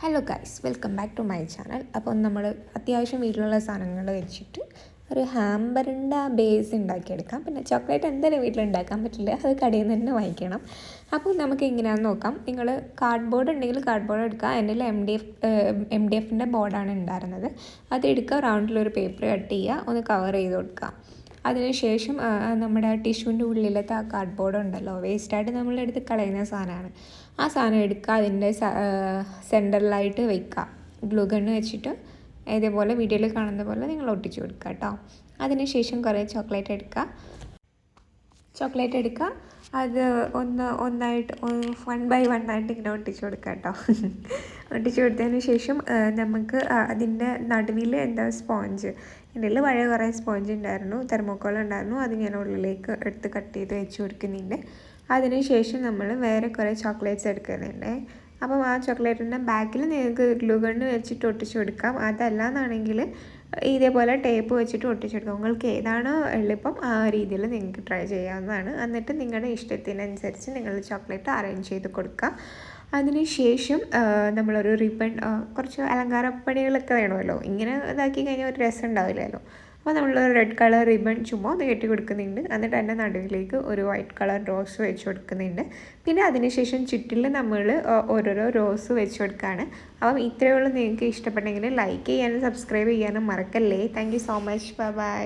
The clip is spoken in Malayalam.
Hello guys, welcome back to my channel. അപ്പോൾ നമ്മൾ അത്യാവശ്യം വീട്ടിലുള്ള സാധനങ്ങൾ വെച്ചിട്ട് ഒരു ഹാമ്പറിൻ്റെ ബേസ് ഉണ്ടാക്കിയെടുക്കാം. പിന്നെ ചോക്ലേറ്റ് എന്തായാലും വീട്ടിലുണ്ടാക്കാൻ പറ്റില്ല, അത് കടയിൽ നിന്ന് തന്നെ വാങ്ങിക്കണം. അപ്പോൾ നമുക്ക് എങ്ങനെയാണെന്ന് നോക്കാം. നിങ്ങൾ കാർഡ്ബോർഡ് ഉണ്ടെങ്കിൽ കാർഡ്ബോർഡ് എടുക്കുക. എൻ്റെ എം ഡി എഫിൻ്റെ ബോർഡാണ് ഉണ്ടായിരുന്നത്. അത് എടുക്കുക, റൗണ്ടിലൊരു പേപ്പർ കട്ട് ചെയ്യുക, ഒന്ന് കവർ ചെയ്ത് കൊടുക്കുക. അതിനുശേഷം നമ്മുടെ ടിഷ്യൂവിൻ്റെ ഉള്ളിലത്തെ ആ കാർഡ്ബോർഡ് ഉണ്ടല്ലോ, വേസ്റ്റായിട്ട് നമ്മളെടുത്ത് കളയുന്ന സാധനമാണ്. ആ സാധനം എടുക്കുക, അതിൻ്റെ സെൻറ്ററിലായിട്ട് വയ്ക്കുക. ഗ്ലൂ ഗണ്ണ് വെച്ചിട്ട് ഇതേപോലെ വീഡിയോയിൽ കാണുന്ന പോലെ നിങ്ങൾ ഒട്ടിച്ചു കൊടുക്കുക കേട്ടോ. അതിനുശേഷം കുറേ ചോക്ലേറ്റ് എടുക്കുക, അത് ഒന്നായിട്ട് 1 by 1 ആയിട്ട് ഇങ്ങനെ ഒട്ടിച്ചു കൊടുക്കുക കേട്ടോ. ഒട്ടിച്ചു കൊടുത്തതിന് ശേഷം നമുക്ക് അതിൻ്റെ നടുവിൽ സ്പോഞ്ച്, എൻ്റെ കയ്യിൽ പഴയ കുറേ സ്പോഞ്ച് ഉണ്ടായിരുന്നു, തെർമോക്കോൾ ഉണ്ടായിരുന്നു. അത് ഞാൻ ഉള്ളിലേക്ക് എടുത്ത് കട്ട് ചെയ്ത് വെച്ച് കൊടുക്കുന്നുണ്ട്. അതിനുശേഷം നമ്മൾ വേറെ കുറേ ചോക്ലേറ്റ്സ് എടുക്കുന്നുണ്ട്. അപ്പം ആ ചോക്ലേറ്റിൻ്റെ ബാക്കിൽ നിങ്ങൾക്ക് ഗ്ലൂ ഗണ്ണ് വെച്ചിട്ട് ഒട്ടിച്ചു കൊടുക്കാം. അതല്ലാന്നാണെങ്കിൽ ഇതേപോലെ ടേപ്പ് വെച്ചിട്ട് ഒട്ടിച്ചെടുക്കാം. നിങ്ങൾക്ക് ഏതാണോ എളുപ്പം ആ രീതിയിൽ നിങ്ങൾക്ക് ട്രൈ ചെയ്യാവുന്നതാണ്. എന്നിട്ട് നിങ്ങളുടെ ഇഷ്ടത്തിനനുസരിച്ച് നിങ്ങൾ ചോക്ലേറ്റ് അറേഞ്ച് ചെയ്ത് കൊടുക്കുക. അതിനുശേഷം നമ്മളൊരു റിബൺ, കുറച്ച് അലങ്കാരപ്പണികളൊക്കെ വേണമല്ലോ. ഇങ്ങനെ ഇതാക്കി കഴിഞ്ഞാൽ ഒരു രസം ഉണ്ടാവില്ലല്ലോ. അപ്പോൾ നമ്മൾ റെഡ് കളർ റിബൺ ചുമ്മാ ഒന്ന് കെട്ടി കൊടുക്കുന്നുണ്ട്. എന്നിട്ട് അതിൻ്റെ നടുവിലേക്ക് ഒരു വൈറ്റ് കളർ റോസ് വെച്ച് കൊടുക്കുന്നുണ്ട്. പിന്നെ അതിനുശേഷം ചുറ്റിൽ നമ്മൾ ഓരോരോ റോസ് വെച്ച് കൊടുക്കുകയാണ്. അപ്പം ഇത്രയേ ഉള്ളൂ. നിങ്ങൾക്ക് ഇഷ്ടപ്പെട്ടെങ്കിൽ ലൈക്ക് ചെയ്യാനും സബ്സ്ക്രൈബ് ചെയ്യാനും മറക്കല്ലേ. Thank you so much. By.